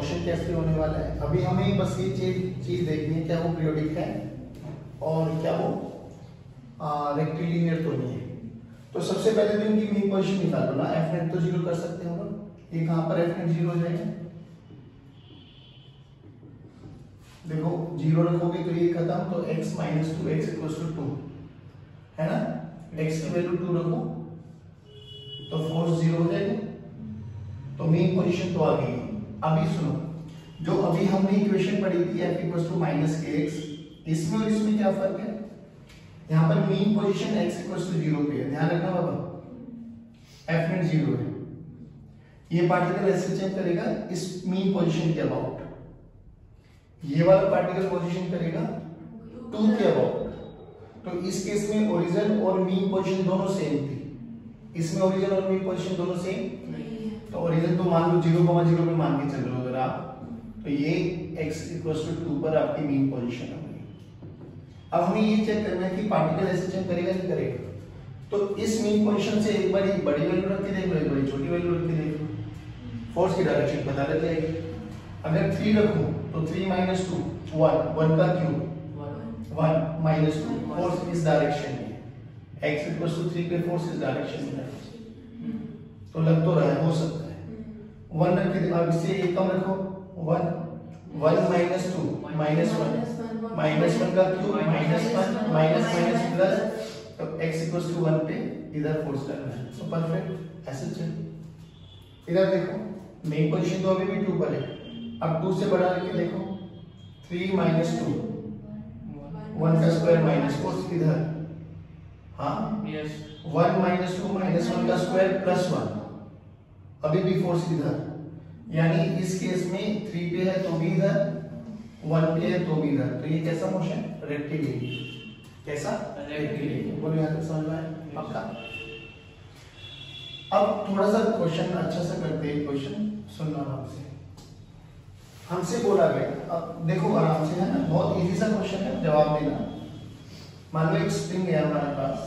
Motion कैसे होने वाला है। अभी हमें बस ये चीज देखनी है क्या वो पीरियोडिक है और क्या वो रेक्टिलिनियर तो नहीं है। तो सबसे पहले तो इनकी मीन पोजीशन निकालो ना। एफ नेट तो 0 कर सकते हो ना, ये कहां पर एफ नेट 0 हो जाएगा, देखो 0 रखोगे तो ये खत्म, तो x minus 2x equals to 2 है ना। x की वैल्यू 2 रखो तो फोर्स 0 हो जाएगा, तो मेन पोजीशन तो आ गई। अभी सुनो, जो अभी हमने इक्वेशन पढ़ी थी f equals to minus kx, इसमें और इसमें क्या फर्क है। यहाँ पर main position x equals to 0 पे है, ध्यान रखना बाबा, f नेट 0 है। ये पार्टिकल ऐसे चेंज करेगा इस मेन पोजीशन के अबाउट, ये वाला पार्टिकल पोजीशन करेगा 2 के अबाउट। तो इस केस में ओरिजिन और मीन पोजीशन दोनों सेम थी, इसमें ओरिजिन और मीन पोजीशन दोनों सेम नहीं। तो ओरिजिन तो मान लो 0,0 पे मान के चल रहे हो अगर आप, तो ये x इक्वल्स टू 2 पर आपकी मीन पोजीशन होगी। अब हमें ये चेक करना है कि पार्टिकल ऐसे चेंज करेगा नहीं करेगा। तो इस मीन पोजीशन से एक बार बड़ी वैल्यू रख के देख लो, एक बार छोटी वैल्यू रख के देख लो, फोर्स की डायरेक्शन पता लग जाएगी। अगर 3 रखूं तो 3 माइनस 2 1 का क्यूब 1 माइनस 2, फोर्स इस डायरेक्शन में, x इक्वल्स टू 3 पे फोर्स इस डायरेक्शन में है, तो लग तो रहा है, हो सकता है 1 रख के। अब इससे एक कम रखो 1 माइनस 2 माइनस 1 माइनस 1 का cube minus 1 minus minus plus, तो x इक्वल्स टू 1 पे इधर फोर्स करना है। सो परफेक्ट ऐसे चल। इधर देखो मेन पोजीशन तो अभी भी 2 पर है, अब 2 से बढ़ा के देखो 3 माइनस 2 1 का स्क्वायर माइनस फोर्स इधर, हाँ यस 1 माइनस 2 माइनस 1 का स्क्वायर प्लस 1, अभी भी फोर्स इधर, यानी इस केस में 3 पे है तो भी इधर, 1 पे है तो भी इधर। तो ये कैसा मोशन, रेक्टिलिनियर। कैसा, रेक्टिलिनियर। बोलो यहाँ तक समझ में आया पक्का। अब थोड़ा सा क्वेश्चन अच्छा सा करते हैं, क्वेश्चन सुनना आराम से। हमसे बोला गया, अब देखो आराम से है ना, बहुत इजी सा क्वेश्चन है, जवाब देना। मान लो एक स्प्रिंग है हमारे पास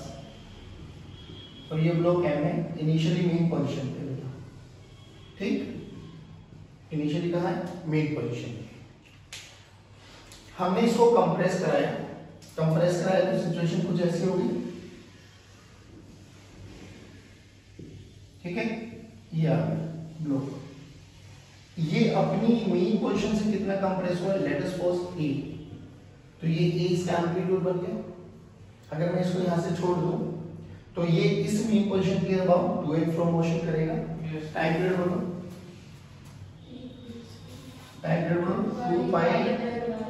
और ये ब्लॉक एम है, इनिशियली मेन पोजीशन पे है, ठीक, इनिशियली कहाँ है, मेन पोजीशन। हमने इसको कंप्रेस कराया तो सिचुएशन कुछ ऐसी होगी, ठीक है। ये आ गया ब्लॉक, ये अपनी मेन पोजीशन से कितना कंप्रेस हुआ है, लेट अस सपोज ए, तो ये ए इसका एम्पलीट्यूड बन गया। अगर मैं इसको यहां से छोड़ दूं तो ये इस मेन पोजीशन के अबाउट 2m फ्लो मोशन करेगा। टाइम पीरियड बोलो, टाइम पीरियड बोलो 2 pi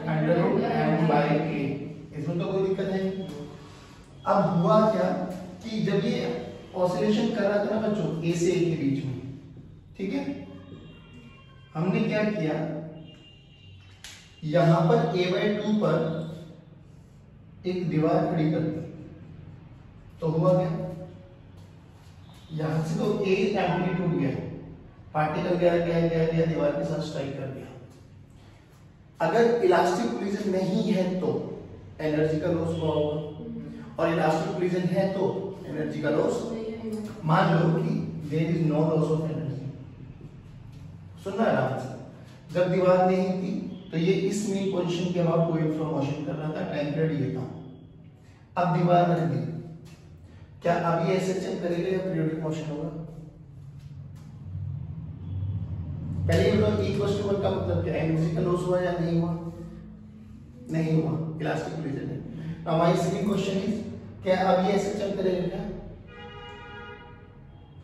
under root m by a, इसमें तो कोई दिक्कत नहीं। अब हुआ क्या कि जब ये ऑसिलेशन कर रहा था ना बच्चों a से a के बीच में, ठीक है, हमने क्या किया, यहां पर a/2 पर एक दीवार खड़ी कर दी, तो हुआ क्या, यहां से तो a एम्पलीट्यूड गया, पार्टिकल गया दीवार के साथ स्ट्राइक कर दिया। अगर इलास्टिक कोलिजन नहीं है तो एनर्जी का लॉस हुआ होगा, और इलास्टिक कोलिजन है तो एनर्जी का लॉस, मान लो कि there is no loss of energy. सुनना आराम से, जब दीवार नहीं थी तो ये इस मेन पोजीशन के अबाउट कोई फ्लो मोशन कर रहा था, टाइम पीरियड ये था। अब दीवार रख दी, क्या अभी ऐसे चेक करेगा या पीरियोडिक मोशन होगा। पहले ये बताओ इक्वल टू 1 का मतलब क्या है, एनर्जी का लॉस हुआ या नहीं हुआ, नहीं हुआ, इलास्टिक कोलिजन है। Now my second question is, क्या अभी ऐसे चेक करेगा क्या,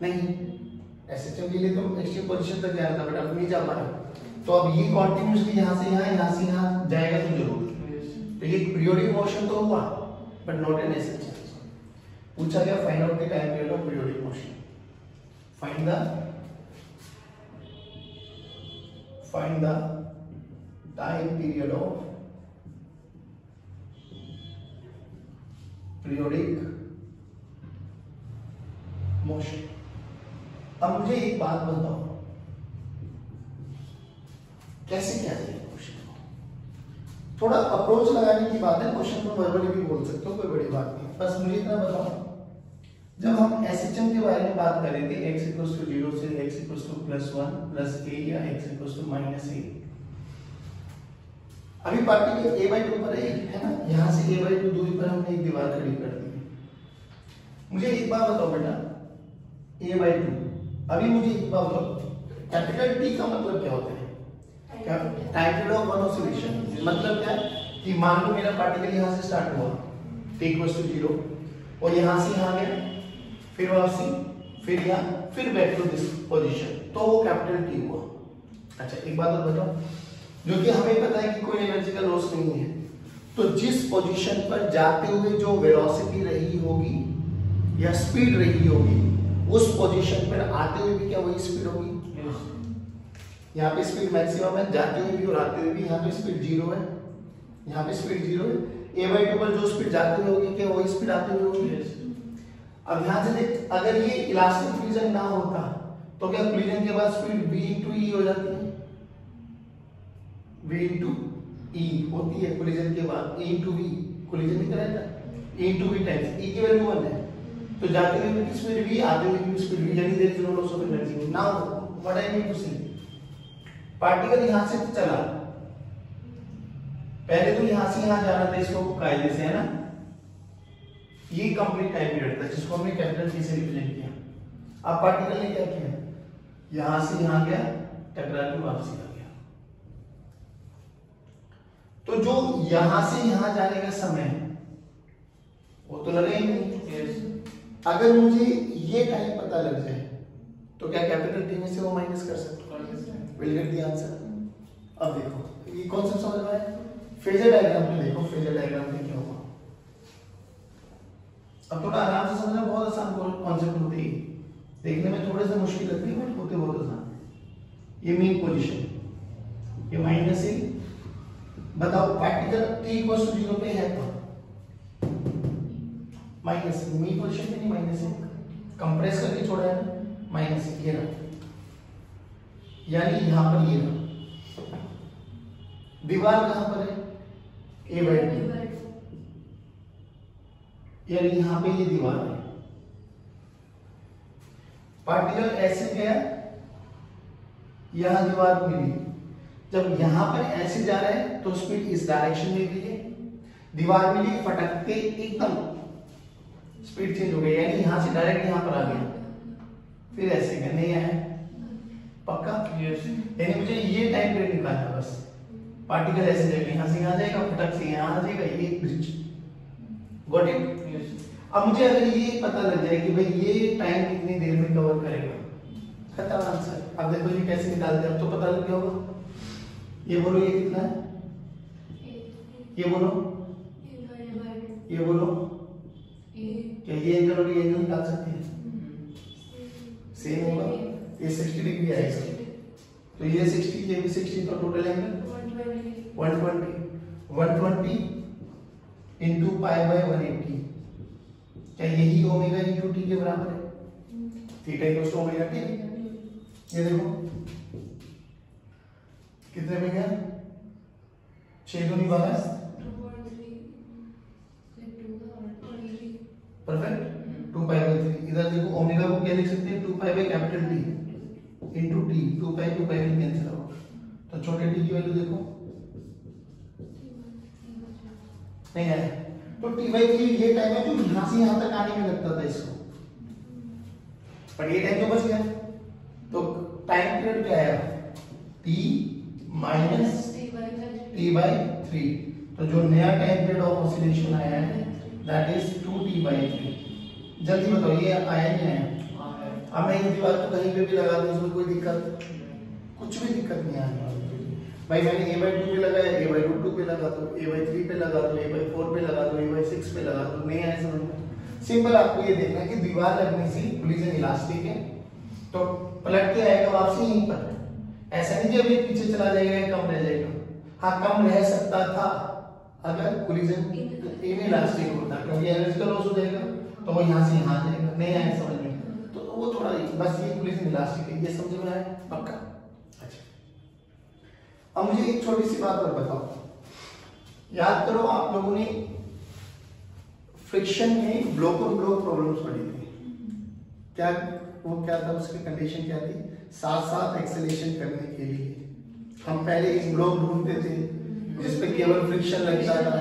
नहीं, ऐसे चल के लिए तो एक्सट्रीम पोजीशन तक जाना था, बट अब नहीं जा पा रहा। तो अब ये कंटीन्यूअसली यहां से यहां जाएगा तो जरूर, तो ये पीरियोडिक मोशन तो हुआ बट नॉट एन ऐसे चेंज। पूछा गया find out the time period of periodic motion, find the time period of periodic motion. अब मुझे एक बात बताओ, कैसे क्या है क्वेश्चन को, थोड़ा अप्रोच लगाने की बात है, क्वेश्चन को वर्बली भी बोल सकते हो, कोई बड़ी बात नहीं। बस मुझे इतना बताओ, जब हम SHM के बारे में बात कर रहे थे x इक्वल्स टू 0 से x इक्वल्स टू +1 + a या x इक्वल्स टू -a, अभी पार्टिकल a/2 पर है ना, यहाँ से a/2 दूरी पर हमने एक दीवार खड़ी कर दी है। मुझे एक बात बताओ बेटा, a/2, अभी मुझे एक बात बताओ, कैपिटल T का मतलब क्या होता है? क्या time period of one oscillation, मतलब क्या है कि मान लो मेरा पार्टिकल यहाँ से स्टार्ट हुआ t इक्वल्स टू 0 और यहाँ से यहाँ गया, फिर वापसी, फिर यहाँ, फिर बैक टू दिस पोजीशन, तो वो कैपिटल T हुआ। अच्छा एक बात और बताओ, जो कि हमें पता है कि कोई एनर्जी का लॉस नहीं है, तो जिस पोजीशन पर जाते हुए जो वेलोसिटी रही होगी या स्पीड रही होगी, उस पोजीशन पर आते हुए भी क्या वही स्पीड होगी? यहाँ पे स्पीड मैक्सिमम है, जाते हुए भी और आते हुए भी। यहाँ पे स्पीड 0 है, यहाँ पे स्पीड 0 है, a/2 पर जो स्पीड जाते हुए होगी क्या वही स्पीड आते हुए होगी? अब ध्यान से देख, अगर ये इलास्टिक कोलिजन ना होता तो क्या कोलिजन के बाद स्पीड v * e हो जाती है? v * e होती है कोलिजन के बाद, e * v कोलिजन नहीं कराता, e * v टाइम्स e की वैल्यू 1 है, तो जाते हुए की स्पीड v, आते हुए की स्पीड v, यानी there is no loss of energy. Now what I need to see, particle यहां से चला, पहले तो यहां से यहां जाना था इसको कायदे से, है ना, ये कंप्लीट टाइम पीरियड था जिसको हमने कैपिटल T से रिप्रेजेंट किया। अब पार्टिकल ने क्या किया, यहां से यहां गया, टकरा के वापसी आ गया, तो जो यहां से यहां जाने का समय वो तो लगेगा ही नहीं। अगर मुझे ये टाइम पता लग जाए तो क्या कैपिटल T में से वो माइनस कर सकते हो? Will get the answer. अब देखो ये कॉन्सेप्ट समझ में आया, फेजर डायग्राम में देखो, फेजर डायग्राम में क्या होगा। अब थोड़ा आराम से समझना, बहुत आसान कॉन्सेप्ट होते ही, देखने में थोड़े से मुश्किल लगते हैं बट होते बहुत आसान। ये मीन पोजीशन, ये -a, बताओ पार्टिकल t इक्वल्स टू 0 पे है तो -a, मीन पोजीशन पे नहीं, -a कंप्रेस करके छोड़ा है ना, -a ये रहा, यानी यहां पर ये रहा, दीवार कहां पर है? a/2, यानी यहां पे ये दीवार है, पार्टिकल ऐसे गया, यहां दीवार मिली, जब यहां पर ऐसे जा रहा है तो स्पीड इस डायरेक्शन में भी है, दीवार मिली, फटकते एकदम स्पीड चेंज हो गई, यानी यहां से डायरेक्ट यहां पर आ गया, फिर ऐसे गया, नहीं आया, पक्का? यानी मुझे ये टाइम पीरियड निकालना बस, पार्टिकल ऐसे जाएगा, यहां से यहां जाएगा, फटक से यहां आ जाएगा, ये ब्रिज, गॉट इट? अब मुझे अगर ये पता लग जाए कि भाई ये टाइम कितनी देर में कवर करेगा, खत्म आंसर। अब देखो ये कैसे निकालते हैं, अब तो पता लग गया होगा। ये बोलो ये कितना है, ये बोलो, ये बोलो, क्या ये एंगल और ये एंगल निकाल सकते हैं? सेम होगा, ये 60 डिग्री आएगा, तो ये 60, ये भी 60, तो टोटल एंगल 120 into π/180, क्या यही ओमेगा इंटू टी के बराबर है? Theta equals to omega T. ये देखो कितने में गया, 6 दूनी 12, परफेक्ट, 2π/3। इधर देखो ओमेगा को क्या लिख सकते हैं, 2π/T इंटू टी, 2π कैंसिल हो, तो छोटे टी की वैल्यू देखो नहीं है, तो t/3 ये टाइम है जो यहां से यहां तक आने में लगता था इसको, पर ये टाइम तो बच गया, तो टाइम पीरियड क्या है, t माइनस t/3, तो जो नया टाइम पीरियड ऑफ ऑसिलेशन आया है दैट इज 2t/3। जल्दी बताओ ये आया नहीं आया? अब मैं इस दीवार को कहीं पे भी लगा दूं, इसमें कोई दिक्कत, कुछ भी दिक्कत नहीं आने वाली भाई। मैंने a/2 पे लगाया, a/2 पे लगा दो, a/3 पे लगा दो, a/4 पे लगा दो, a/6 पे लगा दो, नहीं आया समझ में? सिंपल आपको ये देखना है कि दीवार लगने से कोलिजन इलास्टिक है, तो पलट के आएगा वापसी यहीं पर, ऐसा नहीं कि अभी पीछे चला जाएगा या कम रह जाएगा। हाँ कम रह सकता था अगर कोलिजन इलास्टिक होता, क्योंकि एनर्जी का लॉस हो जाएगा, तो वो यहाँ से यहाँ जाएगा, नहीं आया समझ में? तो वो थोड़ा बस ये कोलिजन इलास्टिक है, ये समझ में आया पक्का? अब मुझे एक छोटी सी बात और बताओ, याद करो आप लोगों ने फ्रिक्शन में ब्लॉक ऑन ब्लॉक प्रॉब्लम्स पढ़ी थी, क्या वो क्या था, उसकी कंडीशन क्या थी, साथ साथ एक्सेलेरेशन करने के लिए हम पहले एक ब्लॉक ढूंढते थे जिसपे केवल फ्रिक्शन लगता था,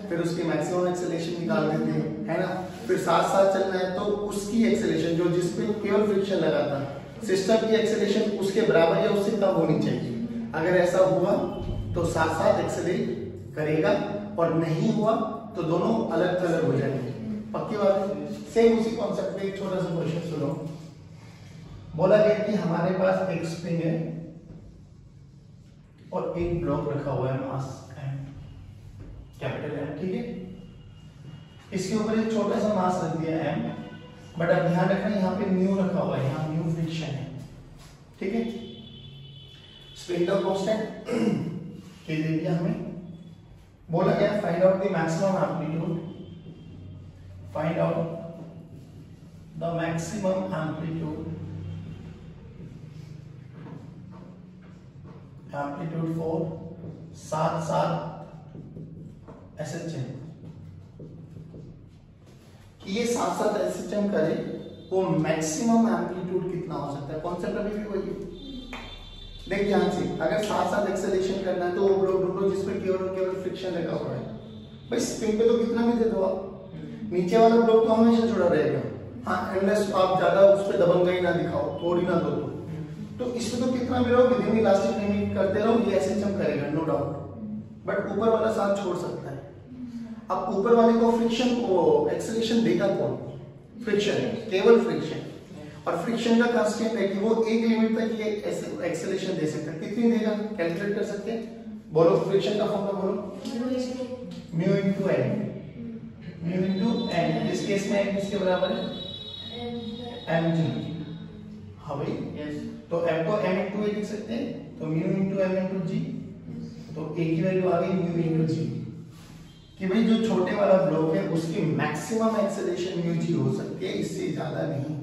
फिर उसकी मैक्सिमम एक्सेलेरेशन निकालते थे, है ना। फिर साथ साथ चलना है तो उसकी एक्सेलेरेशन जो जिसपे केवल फ्रिक्शन लगा था, सिस्टम की एक्सेलेरेशन उसके बराबर या उससे कम होनी चाहिए। अगर ऐसा हुआ तो साथ साथ एक्सेलरेट करेगा, और नहीं हुआ तो दोनों अलग अलग हो जाएंगे। पक्की बात है। सेम उसी कॉन्सेप्ट में एक छोटा सा क्वेश्चन सुनो। बोला गया कि हमारे पास एक स्प्रिंग है और एक ब्लॉक रखा हुआ है मास M, कैपिटल M, ठीक है। इसके ऊपर एक छोटा सा मास रख दिया M, बट अब ध्यान रखना यहाँ पे म्यू रखा हुआ है, यहाँ म्यू फ्रिक्शन है, ठीक है। स्प्रिंग का कांस्टेंट के दे दिया हमें। बोला गया find out the maximum amplitude, find out the maximum amplitude for साथ साथ SHM, कि ये साथ साथ SHM करे वो मैक्सिमम एम्पलीट्यूड कितना हो सकता है। कॉन्सेप्ट अभी भी वही है। देख ध्यान से, अगर साथ साथ एक्सेलेरेशन करना है तो वो ब्लॉक ढूंढो जिसपे केवल और केवल फ्रिक्शन लगा हुआ है। भाई स्प्रिंग पे तो कितना भी दे दो आप, नीचे वाला ब्लॉक तो हमेशा जुड़ा रहेगा, हाँ, अनलेस आप ज्यादा उस पे दबंगई ना दिखाओ, थोड़ी ना दो तो इसमें तो कितना भी रहो, विद इन इलास्टिक लिमिट करते रहो, ये SHM करेगा, नो डाउट। बट ऊपर वाला साथ छोड़ सकता है। अब ऊपर वाले को फ्रिक्शन को एक्सेलरेशन देगा कौन? फ्रिक्शन, केवल फ्रिक्शन। और फ्रिक्शन का कांस्टेंट है कि वो एक लिमिट तक ये एक्सेलरेशन दे सकता है। कितनी देगा कैलकुलेट कर सकते हैं? बोलो फ्रिक्शन का फॉर्मूला बोलो, mu into N. Mu into N, इस केस में किसके बराबर है? mg। हाँ भाई, तो m को m इनटू a लिख सकते हैं, तो mu into m into g, तो a की वैल्यू आ गई म्यू इनटू g। कि भाई जो छोटे वाला ब्लॉक है उसकी मैक्सिमम एक्सेलरेशन म्यू g हो सकती है, इससे ज्यादा नहीं।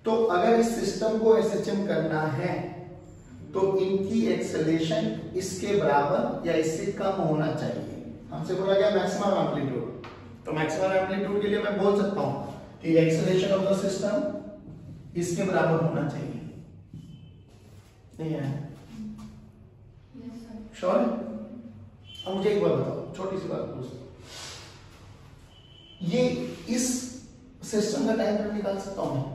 तो अगर इस सिस्टम को SHM करना है तो इनकी एक्सेलरेशन इसके बराबर या इससे कम होना चाहिए। हमसे बोला गया मैक्सिमम एम्पलीट्यूड, तो मैक्सिमम एम्पलीट्यूड के लिए मैं बोल सकता हूं कि एक्सेलरेशन ऑफ द सिस्टम इसके बराबर होना चाहिए। नहीं है? श्योर है? अब मुझे एक बात बताओ, छोटी सी बात पूछो, ये इस सिस्टम का टाइम निकाल सकता हूं मैं?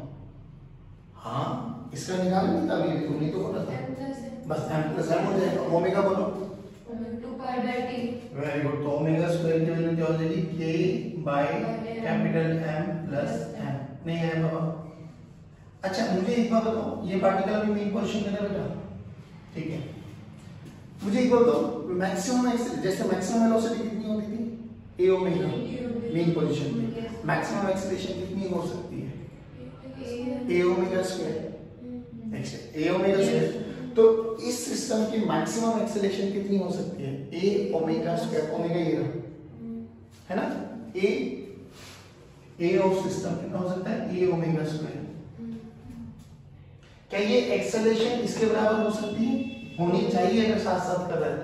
हाँ, इसका निकाल नहीं था अभी, तुमने तो बोला था बस m प्लस m हो जाएगा। ओमेगा बोलो, 2 pi by t। Very good. तो ओमेगा स्क्वायर की वैल्यू क्या हो जाएगी? k by capital M plus m। नहीं है बाबा? अच्छा मुझे एक बात बताओ, ये पार्टिकल अभी मेन पोजीशन में है बेटा, ठीक है। मुझे एक बात बताओ, मैक्सिमम जैसे मैक्सिमम वेलोसिटी कितनी होती थी? a ओमेगा मेन पोजीशन में। मैक्सिमम एक्सेलरेशन कितनी हो सकती है? a omega square. a omega square. तो इस सिस्टम की मैक्सिमम एक्सेलरेशन कितनी हो सकती है? a omega square. ओमेगा ये रहा, है ना? a ऑफ सिस्टम कितना हो सकता है? a omega square. क्या ये एक्सेलरेशन इसके बराबर हो सकती है? होनी चाहिए अगर साथ साथ कर रहा है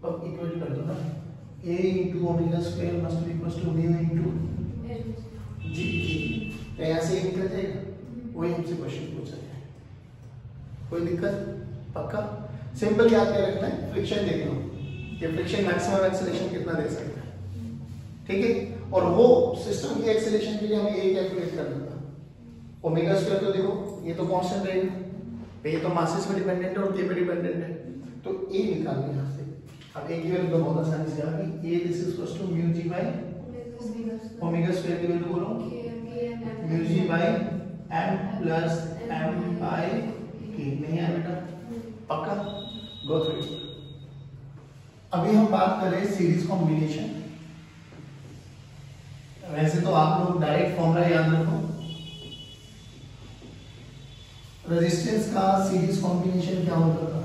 तो इक्वेट कर दो ना, a into omega square must be equal to mu into g। तो यहाँ से निकल जाएगा, वही हमसे क्वेश्चन पूछा है। कोई दिक्कत? पक्का? सिंपल याद क्या रखना है, फ्रिक्शन देख लो कि फ्रिक्शन मैक्सिमम एक्सेलरेशन कितना दे सकता है, ठीक है। और वो सिस्टम की एक्सेलरेशन के लिए हमें a कैलकुलेट करना था। ओमेगा स्क्वायर तो देखो ये तो कांस्टेंट रहेगा, ये तो मासेस पे डिपेंडेंट है और k पे डिपेंडेंट है, तो a निकाल लो यहाँ से। अब a की वैल्यू तो बहुत आसानी से आ गई, a this is equal to mu g by omega square की वैल्यू बोलो, mu g by m plus m by k। नहीं है बेटा? पक्का? Go through. अभी हम बात कर रहे हैं सीरीज कॉम्बिनेशन। वैसे तो आप लोग डायरेक्ट फॉर्मूला याद रखो, रेजिस्टेंस का सीरीज कॉम्बिनेशन क्या होता था?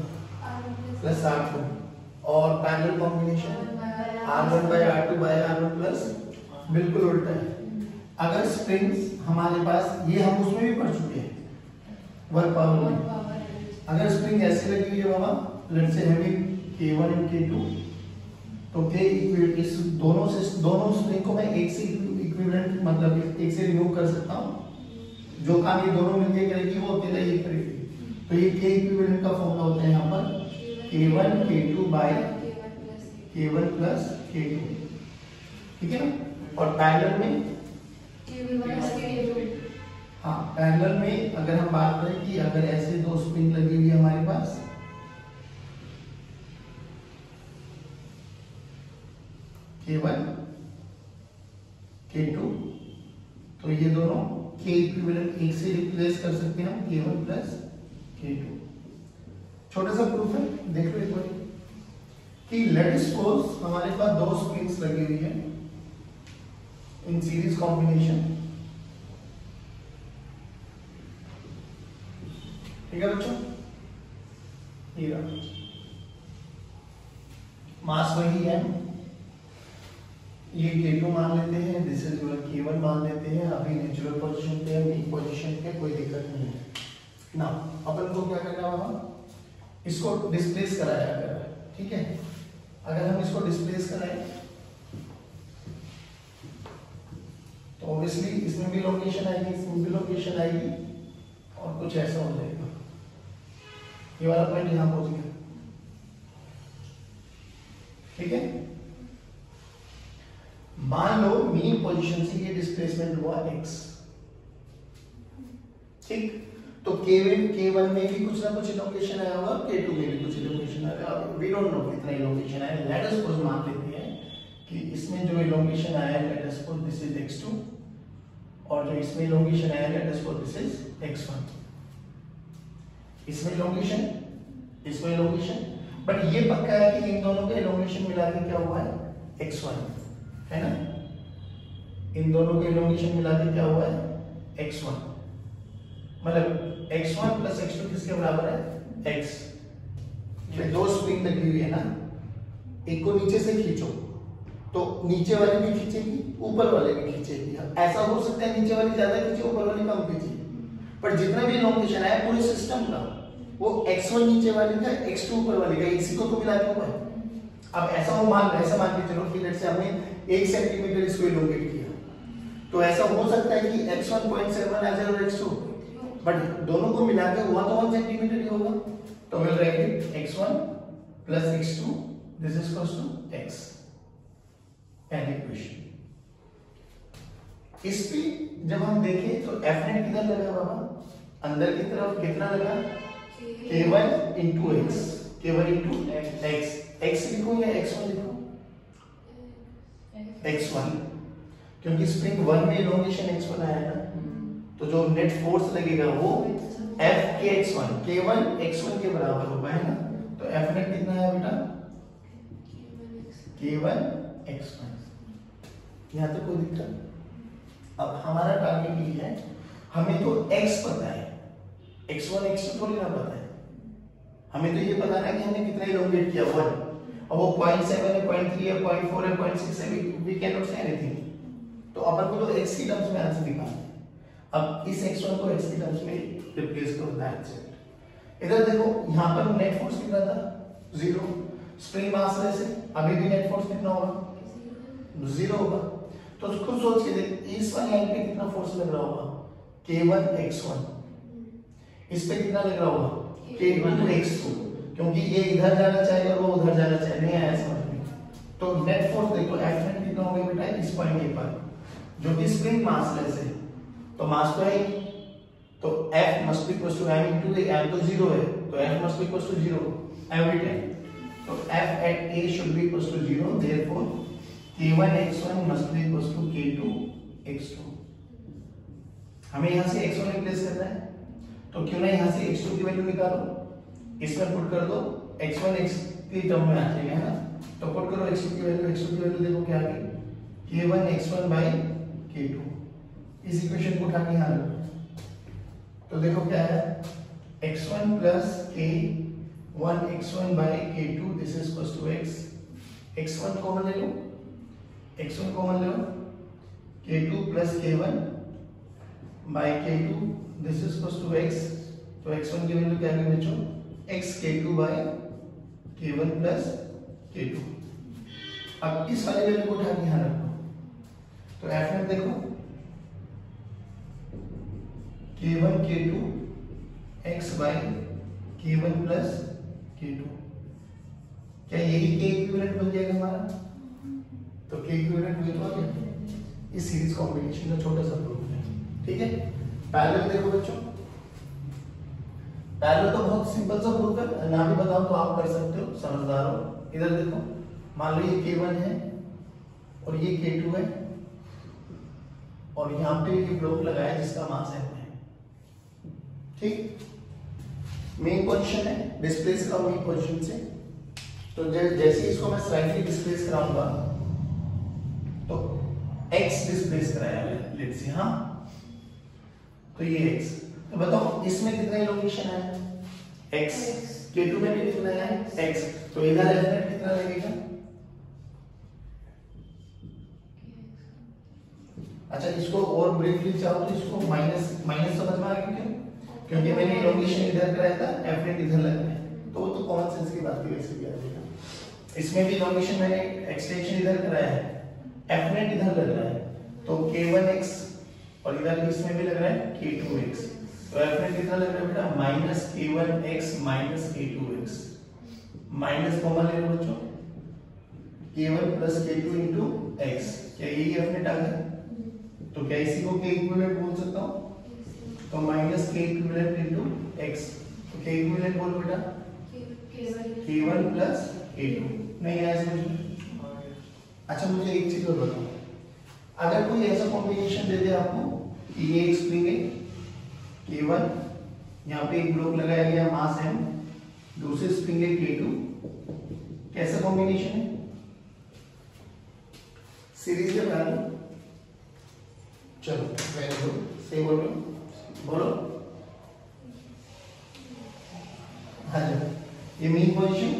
प्लस R2, और parallel combination R1 by R2 by R1 plus, बिल्कुल उल्टा है। अगर स्प्रिंग्स हमारे पास, ये हम उसमें भी पढ़ चुके हैं वर्क पावर में। अगर स्प्रिंग ऐसे लगी हुई है बाबा, let's say having K1 and K2, तो K इस दोनों स्प्रिंग को मैं एक से इक्विवेलेंट मतलब एक से रिमूव कर सकता हूँ, जो काम ये दोनों मिलके करेगी वो अकेला ये करेगी। तो ये के इक्विवेलेंट का फॉर्मूला होता है यहाँ पर K1 K2 bye K1 plus K2, ठीक है ना। और पैरेलल में हाँ, पैरेलल में अगर हम बात करें कि अगर ऐसे दो स्प्रिंग लगी हुई है हमारे पास, K1 K2, तो ये दोनों के इक्विवेलेंट एक से रिप्लेस कर सकते हैं हम K1 प्लस K2। छोटा सा प्रूफ है, देख लो एक बार कि लेट सपोज हमारे पास दो स्प्रिंग्स लगी हुई है इन सीरीज कॉम्बिनेशन, ठीक है बच्चों। ये रहा मास वही है, ये K2 मान लेते हैं, दिस इज योर K1 मान लेते हैं। अभी नेचुरल पोजीशन पे है, मीन पोजीशन पे, कोई दिक्कत नहीं है ना। अपन को क्या करना होगा, इसको डिस्प्लेस कराया गया है, ठीक है। अगर हम इसको डिस्प्लेस कराएं तो ऑब्वियसली इसमें भी लोकेशन आएगी, इसमें भी लोकेशन आएगी और कुछ ऐसा हो जाएगा। ये वाला पॉइंट यहां पहुंच गया, ठीक है। मान लो मीन पोजीशन से ये डिस्प्लेसमेंट हुआ x, ठीक। तो K1 में भी कुछ ना कुछ लोकेशन आया होगा, K2 में भी कुछ लोकेशन आया होगा, वी डोंट नो कितना लोकेशन आया। लेट अस सपोज मान लेते हैं कि इसमें जो लोकेशन आया है, let us suppose this is x2, और जो इसमें लोकेशन आया है, let us suppose this is x1। इसमें लोकेशन, इसमें लोकेशन, बट ये पक्का है कि इन दोनों के लोकेशन मिला के क्या हुआ है x1, है ना। इन दोनों के लोकेशन मिला के क्या हुआ है x1, मतलब x1 प्लस x2 किसके बराबर है x। ये दो स्प्रिंग लगी हुई है ना, एक को नीचे से खींचो तो नीचे वाली भी खींचेगी, ऊपर वाले भी खींचेगी। ऐसा हो सकता है नीचे वाली ज्यादा खींचे, ऊपर वाली कम खींचे, पर जितना भी लोकेशन है पूरे सिस्टम का वो x1 नीचे वाली का, x2 ऊपर वाली का, इसी को तो मिला के हुआ है। अब ऐसा हो मान, ऐसा मान के चलो कि लेट्स से हमने 1 सेंटीमीटर इसको इलोंगेट किया, तो ऐसा हो सकता है कि x1 0.7 आ जाए और x2, बट दोनों को मिला के हुआ तो 1 सेंटीमीटर ही होगा। तो will write it x1 plus x2 this is equals to x, an equation. इस पे जब हम देखें तो f नेट किधर लगा बाबा, अंदर की तरफ कितना लगा, K1 into x, K1 into x, x लिखूं या x1 लिखूं, x1, क्योंकि स्प्रिंग 1 में लोकेशन x1 आया ना, तो जो नेट फोर्स लगेगा वो F के x1, K1 x1 के बराबर होगा, है ना। तो F नेट कितना है बेटा, K1 x1। यहाँ तक कोई दिक्कत। अब हमारा टारगेट ये है, हमें तो x पता है, x1 x2 थोड़ी ना पता है, हमें तो ये पता है कि हमने कितना इलोंगेट किया 1, और वो 0.7 है, 0.3 है, 0.4 है, 0.6 है, we can not say anything. तो अपन को तो x की टर्म्स में आंसर निकालना है। अब इस x1 को x की टर्म्स में रिप्लेस करो, दैट्स इट। इधर देखो, यहाँ पर नेट फोर्स कितना था 0, स्प्रिंग मास से अभी भी नेट फोर्स कितना होगा 0 होगा। तो खुद सोच के देख, इस वाले लाइन पे कितना फोर्स लग रहा होगा K1 x1, इस पे कितना लग रहा होगा K2 x2, क्योंकि ये इधर जाना चाहिए और वो उधर जाना चाहिए, नहीं आया समझ में। तो नेट फोर्स देखो F नेट कितना होगा बेटा, इस पॉइंट के पर जो कि स्प्रिंग मासलेस है, तो मास तो है, तो F must be equal to m into a, m तो 0 है, तो F must be equal to 0 every time। तो F at A should be equal to 0, therefore K1 x1 must be equal to K2 x2। हमें यहाँ से x1 replace करना है, तो क्यों ना यहाँ से x2 की वैल्यू निकालो, इसमें पुट कर दो, x1 x की टर्म में आ जाएगा, है ना। तो पुट करो x2 की वैल्यू देखो क्या आ गई, K1 x1 by K2। इस इक्वेशन को उठा के यहाँ रखो, तो देखो क्या है, x1 plus K1 x1 by K2 this is equal to x। x1 common ले लो, x1 कॉमन ले लो, K2 plus K1 by K2 this is equal to x। तो x1 की वैल्यू क्या है बच्चों, x K2 by K1 plus K2। अब इस वाले वैल्यू को उठा के यहाँ रखो, तो F नेट देखो K1 K2 x by K1 plus K2। क्या यही K इक्विवेलेंट बन जाएगा हमारा? तो K इक्विवेलेंट वही तो आ गया। इस सीरीज कॉम्बिनेशन का छोटा सा प्रूफ है, ठीक है। पैरेलल देखो बच्चों, पैरेलल तो बहुत सिंपल सा प्रूफ है, ना भी बताओ तो आप कर सकते हो, समझदार हो। इधर देखो, मान लो ये K1 है और ये K2 है और यहाँ पे ये ब्लॉक लगाया जिसका मास है, ठीक। मेन पोजीशन है, डिस्प्लेस कराओ मेन पोजीशन से। तो जैसे इसको मैं स्लाइटली डिस्प्लेस कराऊंगा तो x डिस्प्लेस कराया है, लेट्स सी, हाँ, तो ये x। तो बताओ इसमें कितना इलोकेशन है? x। K2 में भी कितना है? x। तो इधर एलिमेंट कितना लगेगा? अच्छा, इसको और ब्रीफली चाहो तो इसको माइनस समझ में आ गया क्या? क्योंकि मैंने इलोकेशन इधर कराया था, एफ नेट इधर लग रहा है, तो वो तो कॉमन सेंस की बात है, वैसे भी आ जाएगा। इसमें भी इलोकेशन मैंने एक्सटेंशन इधर कराया है, एफ नेट इधर लग रहा है, तो K1x और इधर इसमें भी लग रहा है K2x। तो एफ नेट कितना लग रहा है बेटा? Minus K1x minus K2x। Minus common ले लो बच्चों, K1 plus K2 into x। क्या यही एफ नेट आ गया? तो क्या इसी को K इक्विवेलेंट बोल सकता हूँ? तो minus K equivalent into x। तो K इक्विवेलेंट बोल बेटा, K1 प्लस K2। नहीं आया समझ में? अच्छा, मुझे एक चीज और बताओ, अगर कोई ऐसा कॉम्बिनेशन दे दे आपको कि ये एक स्प्रिंग है K1, यहाँ पे एक ब्लॉक लगाया गया मास m, दूसरी स्प्रिंग है K2, कैसा कॉम्बिनेशन है? सीरीज है पैरेलल। चलो वेरी गुड, सही बोल रहे हो, बोलो। हाँ जी, ये मेन पोजीशन,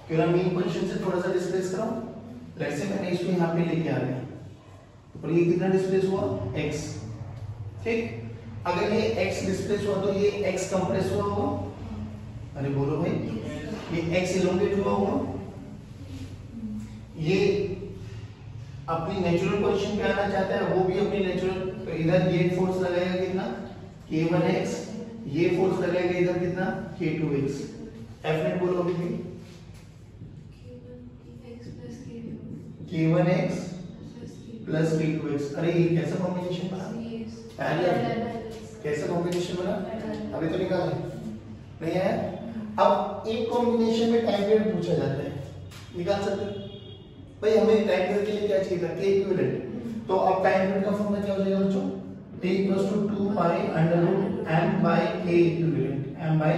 क्यों ना मेन पोजीशन से थोड़ा सा डिस्प्लेस कराओ। लेट्स से मैंने इसको यहाँ पे लेके आ गया और ये कितना डिस्प्लेस हुआ? x, ठीक। अगर ये x डिस्प्लेस हुआ तो ये x कंप्रेस हुआ होगा। अरे बोलो भाई, ये x इलोंगेट हुआ होगा, ये अपनी नेचुरल पोजीशन पे आना चाहता है, वो भी अपनी नेचुरल। तो इधर ये फोर्स लगाएगा कितना? K1x, ये फोर्स लगाएगा इधर कितना? K2x। एफ नेट बोलो अभी भी, K1x प्लस K2x। अरे ये कैसा कॉम्बिनेशन बना? पैरेलल। कैसा कॉम्बिनेशन बना? अभी तो निकाले नहीं है। अब एक कॉम्बिनेशन में टाइम पीरियड पूछा जाता है, निकाल सकते हो भाई? हमें टाइम पीरियड के लिए क्या चाहिए था? K equivalent. तो अब टाइम पीरियड का फॉर्मूला क्या हो जाएगा बच्चों? T equals to 2 pi under root m by K equivalent. m by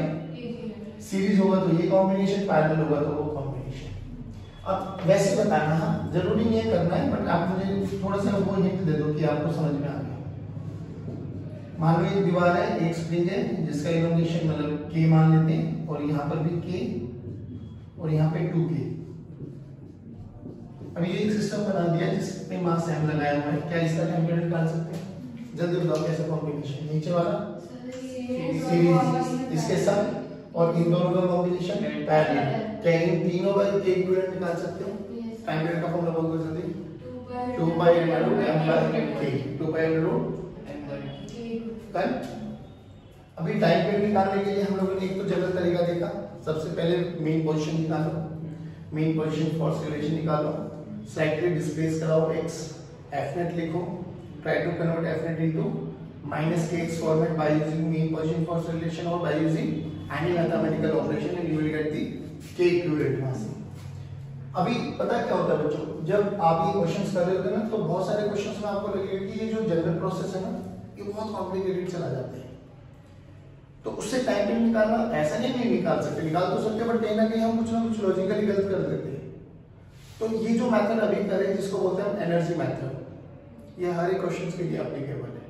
series होगा तो ये कॉम्बिनेशन, पैरेलल होगा तो वो कॉम्बिनेशन। अब वैसे बताना, हाँ, जरूरी नहीं है करना है, बट आप मुझे थोड़ा सा वो हिंट दे दो कि आपको समझ में आ गया। मान लो एक दीवार है, एक स्प्रिंग है जिसका इलोंगेशन मतलब K मान लेते हैं, और यहाँ पर भी K और यहाँ पे 2K। अब ये एक सिस्टम बना दिया जिसमें मास m लगाया हुआ है। क्या इसका टाइम पीरियड निकाल सकते हैं? जल्दी बताओ कैसा कॉम्बिनेशन? नीचे वाला सीरीज इसके साथ और इन दोनों का कॉम्बिनेशन पैरेलल। क्या इन तीनों का K इक्विवेलेंट निकाल सकते हो? टाइम पीरियड का फॉर्मूला बोल दो जल्दी। 2 by root m by K। 2 by root कल। अभी टाइम पीरियड निकालने के लिए हम लोगों ने एक तो जनरल तरीका देखा। सबसे पहले मेन पोजीशन निकालो, मेन पोजीशन फोर्स रिलेशन निकालो, स्लाइटली डिस्प्लेस कराओ x, एफ नेट लिखो, try to convert F net into minus kx format by using mean position force relation और by using any mathematical operation, and you will get the k equivalent mass. अभी पता क्या होता है बच्चों, जब आप ये क्वेश्चंस कर रहे होते हैं ना, तो बहुत सारे क्वेश्चंस में आपको लगेगा कि ये जो जनरल प्रोसेस है ना, ये बहुत कॉम्प्लिकेटेड चला जाता है। तो उससे टाइम पीरियड निकालना ऐसा नहीं निकाल सकते, निकाल तो सकते, बट कहीं ना कहीं हम कुछ ना कुछ लॉजिकली गलत कर देते हैं। तो ये जो मेथड अभी करें, जिसको बोलते हैं एनर्जी मेथड, ये हर एक क्वेश्चन के लिए एप्लीकेबल है।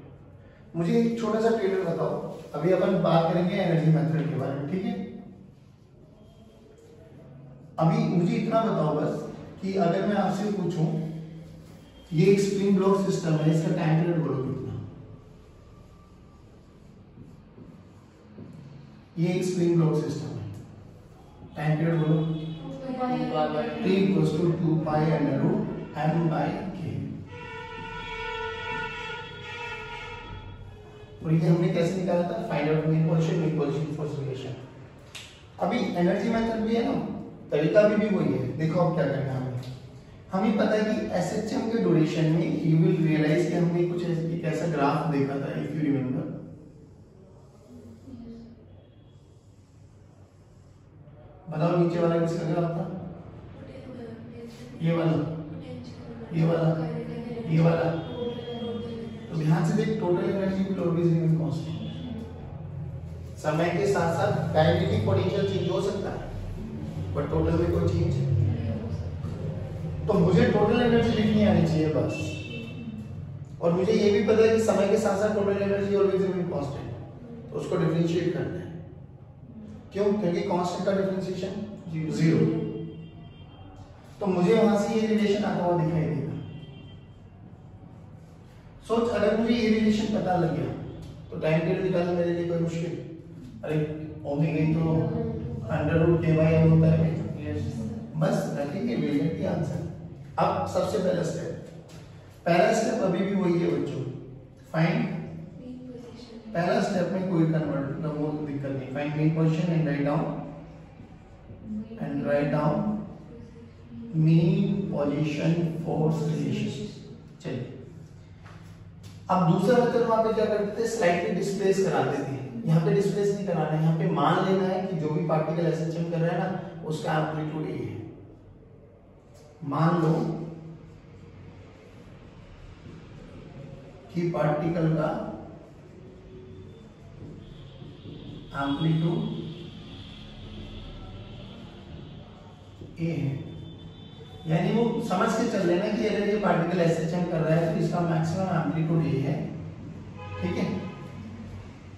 मुझे एक छोटा सा ट्रेलर बताओ, अभी अपन बात करेंगे एनर्जी मेथड के बारे में, ठीक है? अभी मुझे इतना बताओ बस कि अगर मैं आपसे पूछूं, ये एक स्प्रिंग ब्लॉक सिस्टम है, इसका टाइम पीरियड बोलो कितना? ये एक स्प्रिंग ब्लॉक सिस्टम है, टाइम पीरियड बोलो। T equals to 2 pi under root m by K। और ये हमने कैसे निकाला था, find out mean position force relation. अभी एनर्जी मेथड भी है ना, तरीका भी वही है। देखो अब क्या करना है, हमें पता है कि एसएचएम के ड्यूरेशन में यू विल रियलाइज कि हमने कुछ एक ऐसा ग्राफ देखा था, इफ यू रिमेंबर। बताओ नीचे वाला किसका ग्राफ था, ये वाला, ये वाला, ये वाला। तो ध्यान से देख, total energy will always remain constant. समय के साथ साथ काइनेटिक पोटेंशियल चेंज हो सकता है, बट टोटल में कोई चेंज नहीं। तो मुझे टोटल एनर्जी लिखनी आनी चाहिए बस, और मुझे ये भी पता है कि समय के साथ साथ total energy always remain constant, तो उसको डिफरेंशिएट करना है। क्यों? क्योंकि कांस्टेंट का डिफरेंशिएशन जीरो। तो मुझे वहां से ये रिलेशन आता हुआ दिखाई देगा। सोच, अगर मुझे ये रिलेशन पता लग गया तो टाइम पीरियड निकालना मेरे लिए कोई मुश्किल? अरे ओमेगा तो √k/m होता है भाई, बस रखेंगे, मिल गई आंसर। अब सबसे पहला स्टेप अभी भी वही है बच्चों, फाइंड। पहला स्टेप में कोई कन्वर्ट वो दिक्कत नहीं, find mean position and write down mean position force relation. चलिए, अब दूसरा मेथड वहां पे क्या करते थे, स्लाइटली डिस्प्लेस कराते थे। यहाँ पे डिस्प्लेस नहीं कराना है, यहाँ पे मान लेना है कि जो भी पार्टिकल एसएचएम कर रहा है ना, उसका एम्पलीट्यूड ये है। मान लो कि पार्टिकल का एम्पलीट्यूड ए है, यानी वो समझ के चल लेना कि अगर ये पार्टिकल एसएचएम कर रहा है तो इसका मैक्सिमम एम्पलीट्यूड ए है, ठीक है।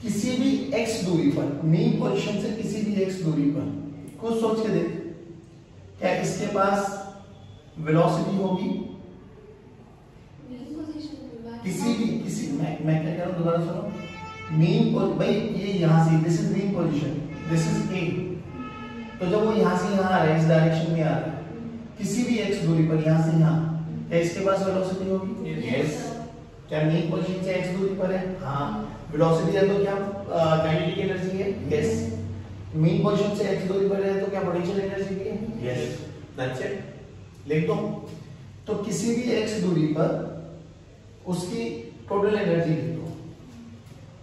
किसी भी x दूरी पर, मीन पोजीशन से किसी भी x दूरी पर, कुछ सोच के देख, क्या इसके पास वेलोसिटी होगी? किसी मैं क्या कह रहा हूं, दोबारा सुनो। मीन भाई ये यहां से, this is mean position, this is a, तो जब वो यहां से यहां आ रहा है, इस डायरेक्शन में आ रहा है, किसी भी x दूरी पर, यहां से यहां, क्या इसके पास वेलोसिटी होगी? यस। क्या मीन पोजीशन से x दूरी पर है? हाँ। वेलोसिटी है तो क्या काइनेटिक एनर्जी है? यस। मीन पोजीशन से x दूरी पर है तो क्या पोटेंशियल एनर्जी भी है? यस। That's it. लिख दो। तो किसी भी x दूरी पर उसकी टोटल एनर्जी लिख दो।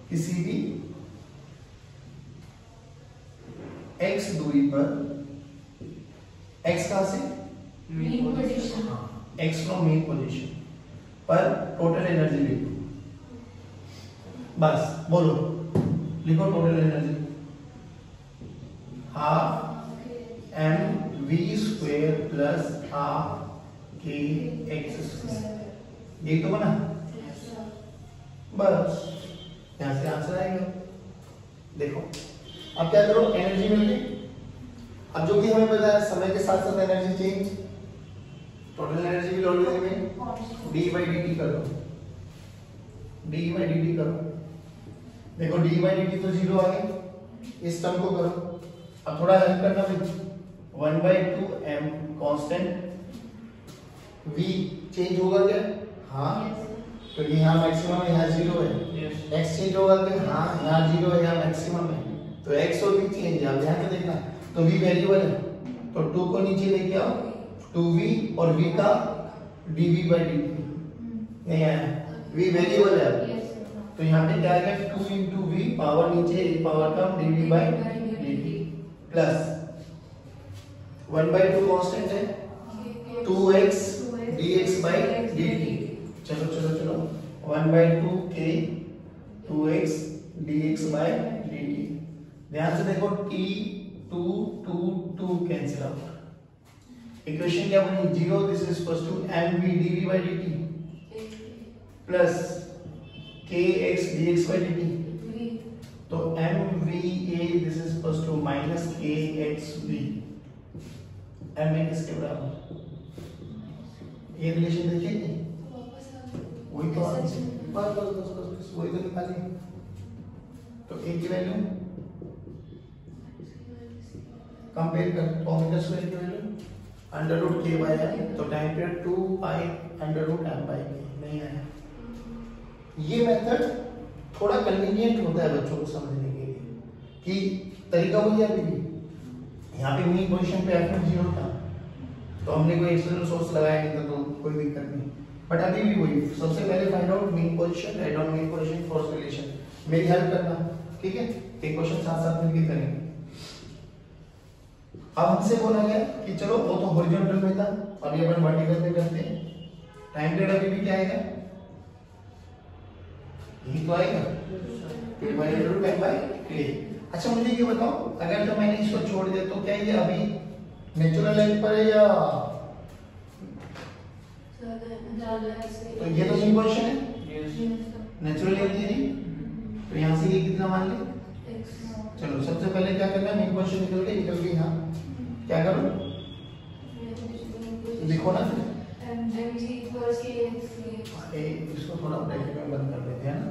किसी भी x दूरी पर, x कहां से? Mean position, x from mean position पर टोटल एनर्जी लिखो। बस बोलो, लिखो total energy, half mv² plus half kx²। ये तो बना, बस यहां से आंसर आएगा। देखो अब क्या करो, एनर्जी मिल गई। अब जो कि हमें पता है समय के साथ साथ energy change, total energy will always remain, d/dt कर दो, d/dt करो। देखो d/dt तो 0 आ गया, इस टर्म को करो। अब थोड़ा हेल्प करना भाई, 1/2m कांस्टेंट, v चेंज होगा क्या? हाँ, क्योंकि यहाँ मैक्सिमम है, यहाँ 0 है। x चेंज होगा क्या? हाँ, यहाँ 0 है, यहाँ मैक्सिमम है, तो x और v चेंज है। अब ध्यान से देखना, तो v वेरिएबल है, तो 2 को नीचे लेके आओ, 2v और v का dv/dt नहीं आया, v वेरिएबल है। तो यहाँ पे क्या आ गया, 2 into v पावर नीचे, पावर कम, dv/dt प्लस 1/2 कांस्टेंट है, 2x dx/dt। चलो चलो चलो, 1/2 k 2x dx/dt। ध्यान से देखो, t 2 कैंसिल आउट। इक्वेशन क्या बनी? 0, this is equal to mv dv/dt plus kx dx/dt। तो mva this is equal to minus kxv। ma किसके बराबर? ये रिलेशन देखिए, वही तो बस वही तो निकाली। तो a की वैल्यू कंपेयर कर, तो ओमेगा स्क्वायर की वैल्यू √k/m, तो टाइम पीरियड 2 पाई √m/k नहीं आया। ये मेथड थोड़ा कन्वीनियंट होता है बच्चों को समझने के लिए कि तरीका वही है। अभी भी यहाँ पे मीन पोजीशन पे एफ नॉट 0 था तो हमने कोई एक्सटर्नल सोर्स लगाया नहीं था तो कोई दिक्कत नहीं, बट अभी भी वही सबसे पहले find out mean position, write down mean position, force relation, मेरी हेल्प करना, ठीक है। एक क्वेश्चन साथ साथ मिलकर करेंगे। अब हमसे बोला गया कि चलो वो तो हॉरिजॉन्टल में था और ये अपन वर्टिकल में करते हैं। टाइम पीरियड अभी भी क्या आएगा, यही तो आएगा अच्छा मुझे ये बताओ, अगर तो मैंने इसको छोड़ दिया तो क्या ये अभी नेचुरल लेंथ पर है या तो ये तो मीन पोजीशन है, नेचुरल लेंथ है जी, तो यहाँ से ये कितना मान ले। चलो सबसे पहले क्या करना है, मीन पोजीशन निकल गई यहाँ, क्या करो लिखो ना इसको थोड़ा ब्रैकेट में बंद कर देते हैं ना।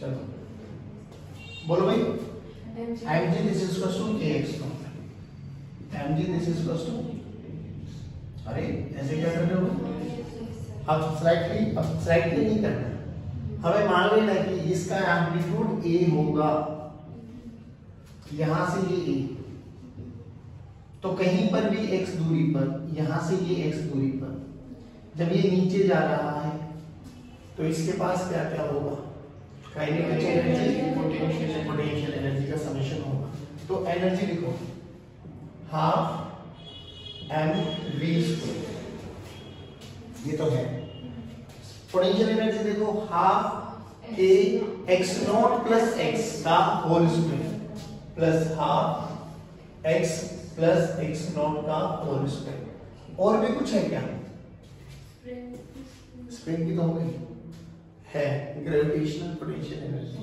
चलो बोलो भाई, mg this is equals to kx naught, mg this is equals to, अरे ऐसे क्या कर रहे हो, अब स्लाइटली नहीं करना, हमें मान लेना कि इसका एम्पलीट्यूड a होगा, यहां से ये a, तो कहीं पर भी x दूरी पर, यहां से ये x दूरी पर जब ये नीचे जा रहा है तो इसके पास क्या क्या होगा, काइनेटिक एनर्जी, पोटेंशियल एनर्जी का समेशन होगा। तो एनर्जी लिखो हाफ mv², ये तो है। पोटेंशियल एनर्जी देखो half k x naught plus x का whole square plus half x plus x naught का होल स्क्वायर। और भी कुछ है क्या, स्प्रिंग की तो हो गई है, ग्रेविटेशनल पोटेंशियल एनर्जी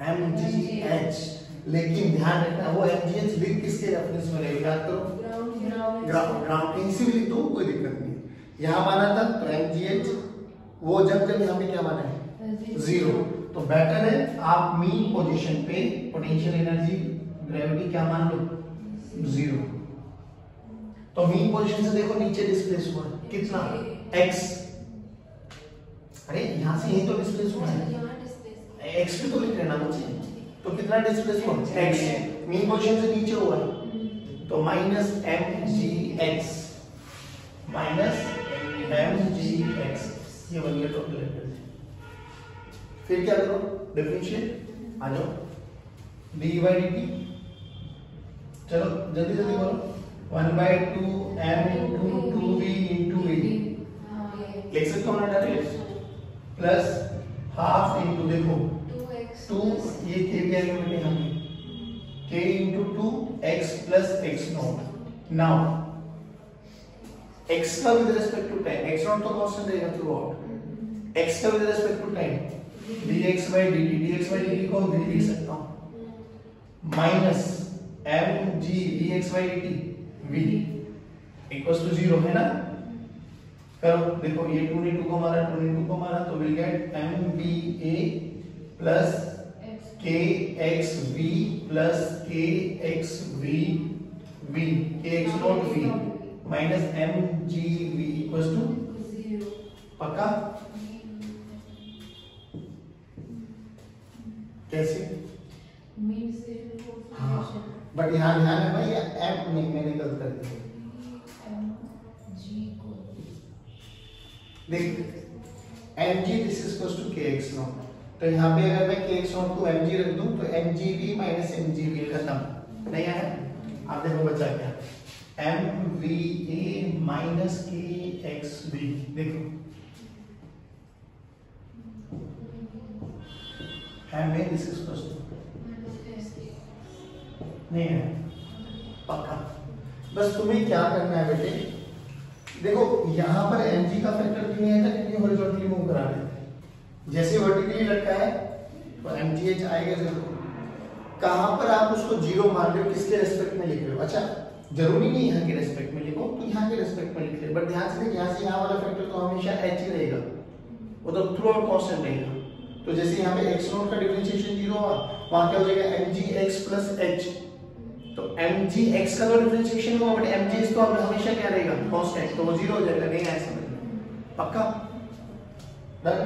mgh, लेकिन ध्यान रखना वो mgh लिख किसके रेफरेंस में रहेगा, याद करो ग्राउंड कहीं से भी लिख दो कोई दिक्कत नहीं। यहाँ माना था तो mgh, वो जब यहाँ पे क्या माना है 0, तो बेटर है आप मीन पोजीशन पे पोटेंशियल एनर्जी ग्रेविटी क्या मान लो 0। तो मीन पोजीशन से देखो नीचे डिस्प्लेस हुआ कितना x, अरे यहाँ से यही तो डिस्प्लेस हुआ है, x भी तो लिख लेना मुझे, तो कितना डिस्प्लेस हुआ x, मीन पोजीशन से नीचे हुआ है तो माइनस mgx, ये बन गया टोटल एनर्जी। फिर क्या करो डिफरेंशिएट, आ जाओ d/dt, चलो जल्दी जल्दी बोलो 1/2 m into 2v into v, लिख सकते हो ना डायरेक्ट, प्लस हाफ इनटू देखो 2, ये k भी आएगा बेटे हमें k into 2x plus x nought. Now x का with respect to time, x nought तो कांस्टेंट रहेगा थ्रू आउट, x का विद रिस्पेक्ट टू टाइम dx/dt को भी लिख सकता हूं minus mg dx/dt v equals to 0 है ना। करो देखो ये 2 ने 2 को मारा, 2 ने 2 को मारा, तो will get mva plus kxv plus kxv v, kx naught v minus mgv equals to 0, पक्का। कैसे, हाँ बट यहाँ ध्यान है भाई m नहीं, मैंने गलत कर दिया, देख mg this is equals to kx naught, तो यहाँ पे अगर मैं kx नॉट को mg रख दूं तो mgv माइनस mgv खत्म नहीं आया। आप देखो बचा क्या, mva माइनस kxv, देखो ma this is equals to नहीं है पक्का। बस तुम्हें क्या करना है बेटे, देखो यहाँ पर mg का फैक्टर क्यों नहीं आया था, क्योंकि हॉरिजॉन्टली मूव करा रहे थे, जैसे वर्टिकली लटका है तो mgh आएगा 0। कहाँ पर आप उसको 0 मान रहे हो, किसके रेस्पेक्ट में लिख रहे हो, अच्छा जरूरी नहीं यहाँ के रेस्पेक्ट में लिखो, तो यहाँ के रेस्पेक्ट में लिख रहे, बट ध्यान से यहाँ से यहाँ वाला फैक्टर तो हमेशा h ही रहेगा, वो तो थ्रू आउट कांस्टेंट रहेगा। तो जैसे यहाँ पे x नॉट का डिफरेंशिएशन 0 हुआ, वहां क्या हो जाएगा mgx प्लस h, तो mgx का तो डिफरेंशिएशन हुआ बट mgx तो हमेशा क्या रहेगा कांस्टेंट, तो वो 0 हो जाएगा। नहीं आया समझ में, पक्का डन।